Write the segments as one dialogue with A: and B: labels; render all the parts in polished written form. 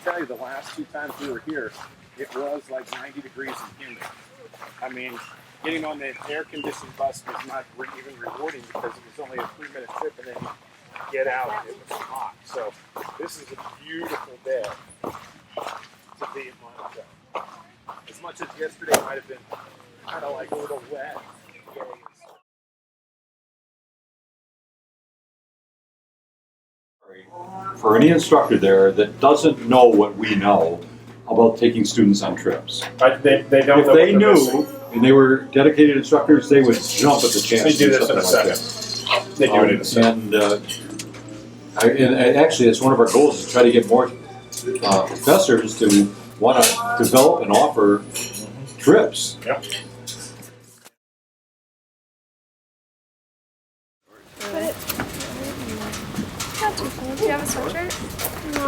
A: tell you, the last 2 times we were here, it was like 90 degrees and humid. I mean, getting on the air-conditioned bus was not even rewarding because it was only a 3-minute trip, and then you get out and it was hot. So this is a beautiful day to be in Monticello. As much as yesterday might have been kind of like a little wet.
B: For any instructor there that doesn't know what we know about taking students on trips.
A: They don't
B: if
A: know
B: they
A: what
B: knew
A: missing.
B: And they were dedicated instructors, they would jump at the chance
A: They
B: to
A: do
B: do
A: this in a
B: something
A: second.
B: like that.
A: They do it in a second.
B: And actually, it's one of our goals is to try to get more professors to want to develop and offer trips.
A: Yep.
C: Do you have a sweatshirt? No.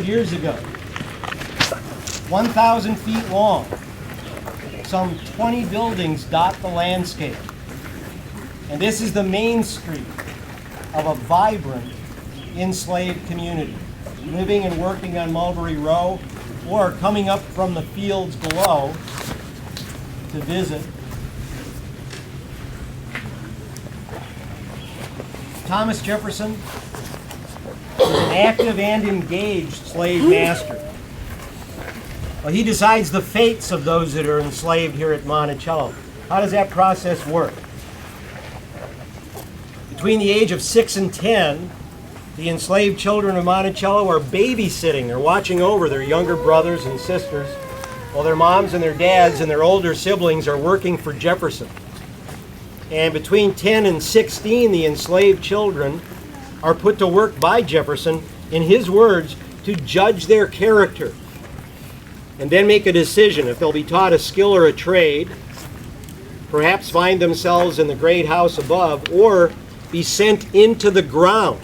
D: Years ago, 1,000 feet long, some 20 buildings dot the landscape. And this is the main street of a vibrant enslaved community, living and working on Mulberry Row or coming up from the fields below to visit. Thomas Jefferson was an active and engaged slave master. Well, he decides the fates of those that are enslaved here at Monticello. How does that process work? Between the age of 6 and 10, the enslaved children of Monticello are babysitting. They're watching over their younger brothers and sisters while their moms and their dads and their older siblings are working for Jefferson. And between 10 and 16, the enslaved children are put to work by Jefferson, in his words, to judge their character and then make a decision if they'll be taught a skill or a trade, perhaps find themselves in the great house above, or be sent into the ground,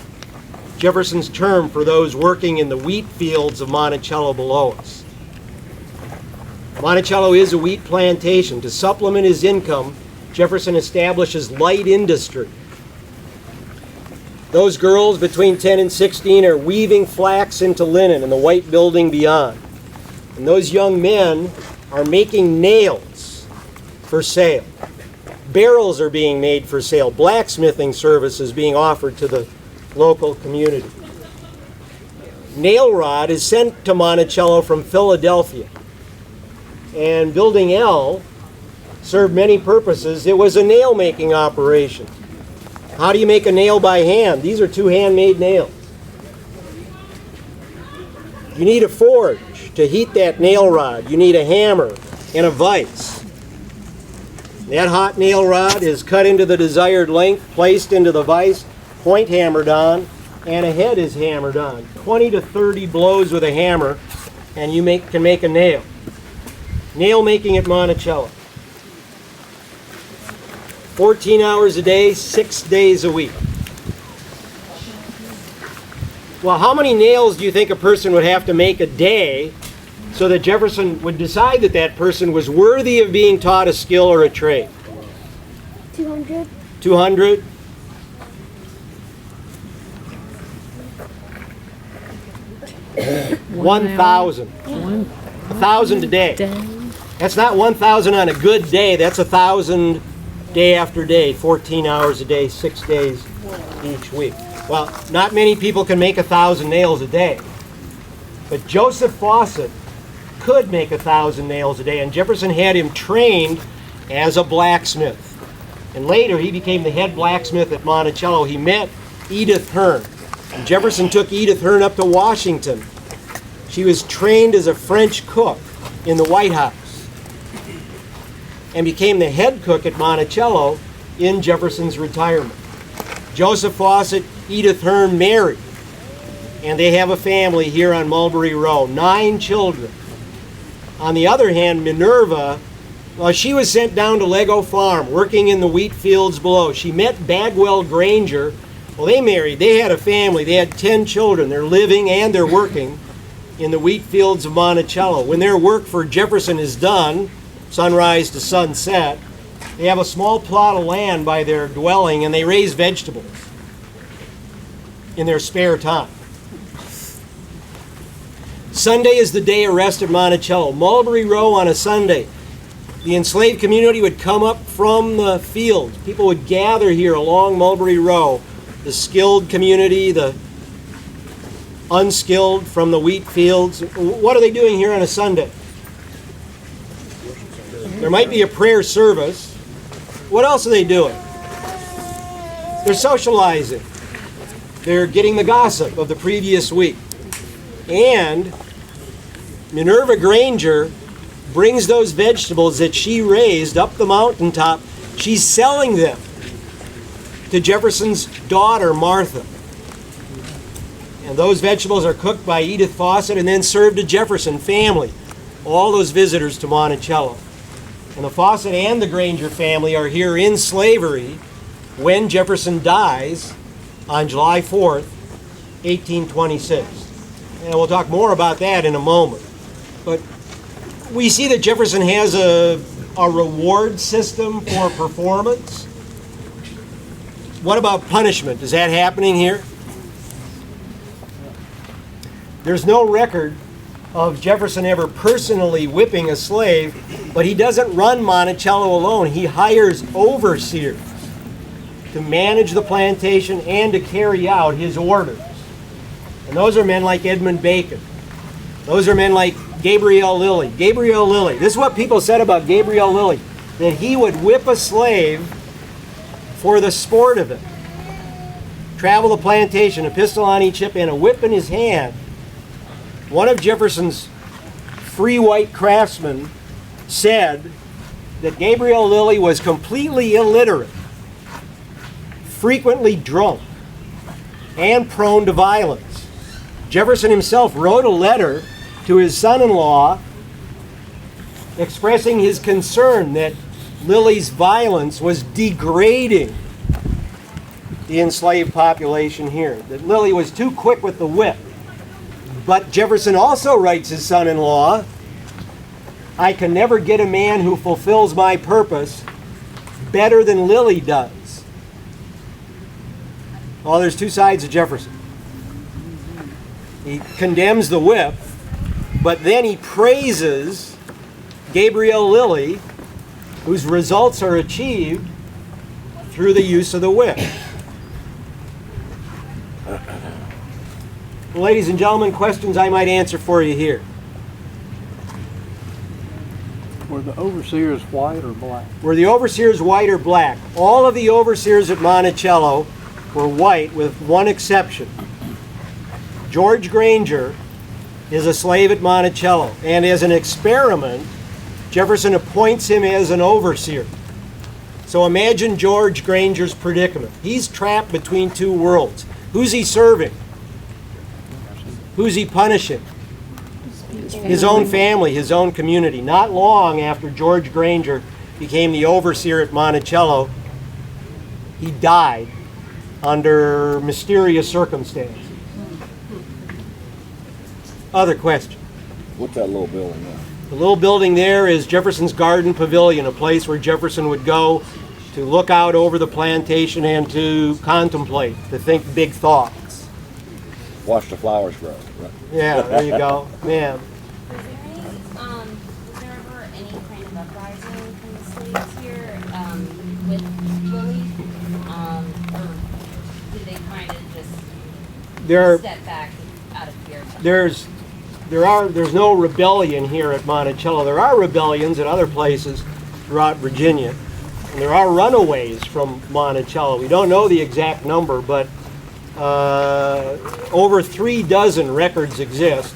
D: Jefferson's term for those working in the wheat fields of Monticello below us. Monticello is a wheat plantation. To supplement his income, Jefferson establishes light industry. Those girls between 10 and 16 are weaving flax into linen in the white building beyond. And those young men are making nails for sale. Barrels are being made for sale. Blacksmithing services being offered to the local community. Nail rod is sent to Monticello from Philadelphia. And Building L served many purposes. It was a nail making operation. How do you make a nail by hand? These are 2 handmade nails. You need a forge to heat that nail rod. You need a hammer and a vise. That hot nail rod is cut into the desired length, placed into the vise, point hammered on, and a head is hammered on. 20 to 30 blows with a hammer, and you can make a nail. Nail making at Monticello. 14 hours a day, 6 days a week. Well, how many nails do you think a person would have to make a day so that Jefferson would decide that that person was worthy of being taught a skill or a trade?
C: 200.
D: 200? $1,000. 1,000 a day. That's not 1,000 on a good day. That's 1,000 day after day, 14 hours a day, 6 days each week. Well, not many people can make 1,000 nails a day. But Joseph Fawcett could make 1,000 nails a day, and Jefferson had him trained as a blacksmith. And later he became the head blacksmith at Monticello. He met Edith Hearn. And Jefferson took Edith Hearn up to Washington. She was trained as a French cook in the White House and became the head cook at Monticello in Jefferson's retirement. Joseph Fawcett, Edith Hearn married, and they have a family here on Mulberry Row, 9 children. On the other hand, Minerva, well, she was sent down to Lego Farm, working in the wheat fields below. She met Bagwell Granger. Well, they married. They had a family. They had 10 children. They're living and they're working in the wheat fields of Monticello. When their work for Jefferson is done, sunrise to sunset, they have a small plot of land by their dwelling and they raise vegetables in their spare time. Sunday is the day of rest at Monticello. Mulberry Row on a Sunday. The enslaved community would come up from the fields. People would gather here along Mulberry Row. The skilled community, the unskilled from the wheat fields. What are they doing here on a Sunday? There might be a prayer service. What else are they doing? They're socializing. They're getting the gossip of the previous week. And Minerva Granger brings those vegetables that she raised up the mountaintop. She's selling them to Jefferson's daughter, Martha. And those vegetables are cooked by Edith Fawcett and then served to Jefferson family, all those visitors to Monticello. And the Fawcett and the Granger family are here in slavery when Jefferson dies on July 4th, 1826. And we'll talk more about that in a moment. But we see that Jefferson has a reward system for performance. What about punishment? Is that happening here? There's no record of Jefferson ever personally whipping a slave, but he doesn't run Monticello alone. He hires overseers to manage the plantation and to carry out his orders. And those are men like Edmund Bacon. Those are men like Gabriel Lilly. Gabriel Lilly. This is what people said about Gabriel Lilly, that he would whip a slave for the sport of it. Travel the plantation, a pistol on each hip and a whip in his hand. One of Jefferson's free white craftsmen said that Gabriel Lilly was completely illiterate, frequently drunk, and prone to violence. Jefferson himself wrote a letter to his son-in-law expressing his concern that Lilly's violence was degrading the enslaved population here, that Lilly was too quick with the whip. But Jefferson also writes his son-in-law, I can never get a man who fulfills my purpose better than Lilly does. Well, there's two sides of Jefferson. He condemns the whip, but then he praises Gabriel Lilly, whose results are achieved through the use of the whip. Well, ladies and gentlemen, questions I might answer for you here.
E: Were the overseers white or black?
D: Were the overseers white or black? All of the overseers at Monticello were white with one exception. George Granger is a slave at Monticello. And as an experiment, Jefferson appoints him as an overseer. So imagine George Granger's predicament. He's trapped between two worlds. Who's he serving? Who's he punishing? His own family, his own community. Not long after George Granger became the overseer at Monticello, he died under mysterious circumstances. Other questions?
F: What's that little building there?
D: The little building there is Jefferson's Garden Pavilion, a place where Jefferson would go to look out over the plantation and to contemplate, to think big thoughts.
F: Watch the flowers grow. Right?
D: Yeah, there you go. Man.
G: Was there ever any kind of uprising from the slaves here with Willie? Or did they kind of just step back out of fear?
D: There's no rebellion here at Monticello. There are rebellions at other places throughout Virginia. And there are runaways from Monticello. We don't know the exact number, but over 36 records exist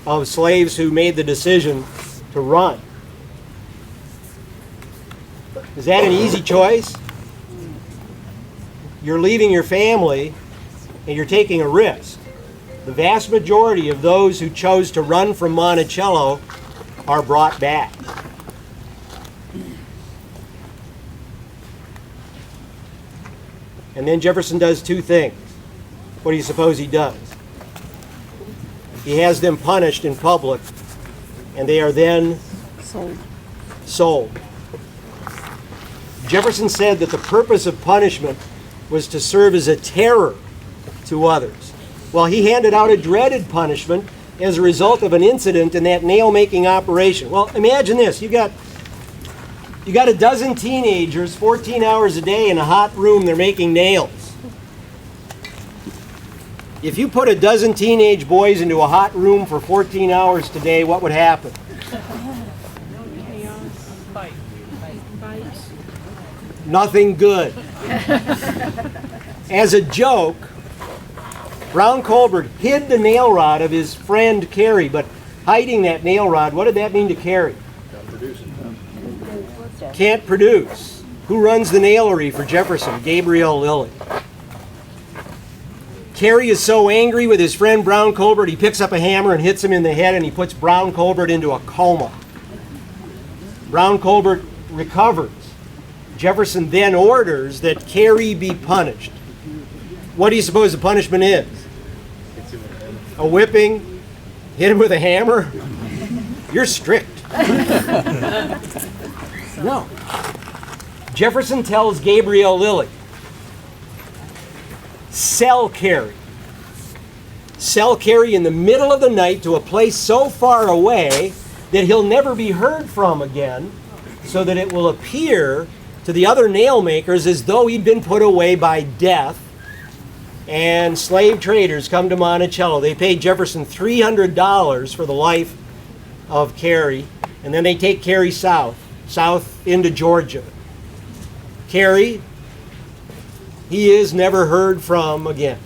D: of slaves who made the decision to run. Is that an easy choice? You're leaving your family and you're taking a risk. The vast majority of those who chose to run from Monticello are brought back. And then Jefferson does two things. What do you suppose he does? He has them punished in public, and they are then sold. Jefferson said that the purpose of punishment was to serve as a terror to others. Well, he handed out a dreaded punishment as a result of an incident in that nail-making operation. Well, imagine this. You got a dozen teenagers, 14 hours a day in a hot room, they're making nails. If you put a dozen teenage boys into a hot room for 14 hours today, what would happen? Nothing good. As a joke, Brown Colbert hid the nail rod of his friend Carey, but hiding that nail rod, what did that mean to Carey? Can't produce. Who runs the nailery for Jefferson? Gabriel Lilly. Carey is so angry with his friend Brown Colbert, he picks up a hammer and hits him in the head, and he puts Brown Colbert into a coma. Brown Colbert recovers. Jefferson then orders that Carey be punished. What do you suppose the punishment is? A whipping? Hit him with a hammer? You're strict. No. Jefferson tells Gabriel Lilly, sell Carey. Sell Carey in the middle of the night to a place so far away that he'll never be heard from again, so that it will appear to the other nail makers as though he'd been put away by death. And slave traders come to Monticello. They pay Jefferson $300 for the life of Carey, and then they take Carey south into Georgia. Carey, he is never heard from again.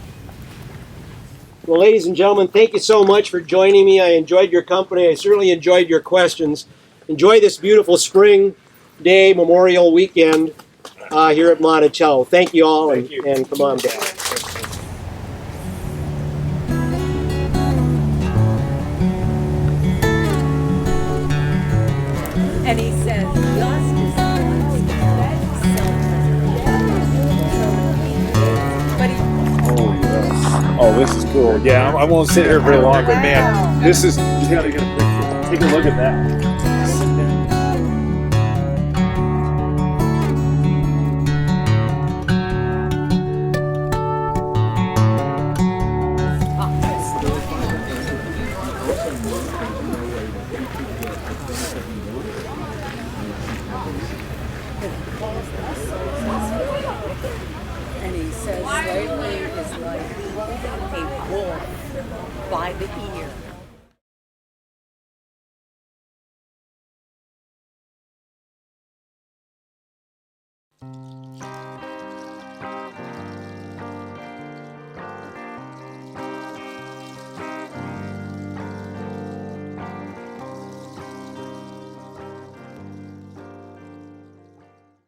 D: Well, ladies and gentlemen, thank you so much for joining me. I enjoyed your company. I certainly enjoyed your questions. Enjoy this beautiful spring day, Memorial Weekend here at Monticello. Thank you all, and come on down.
H: And he says, justice.
A: Oh, this is cool. Yeah, I won't sit here very long, but man, this is, you gotta get a picture. Take a look at that.
H: And he says slavery is like a wolf by the ear.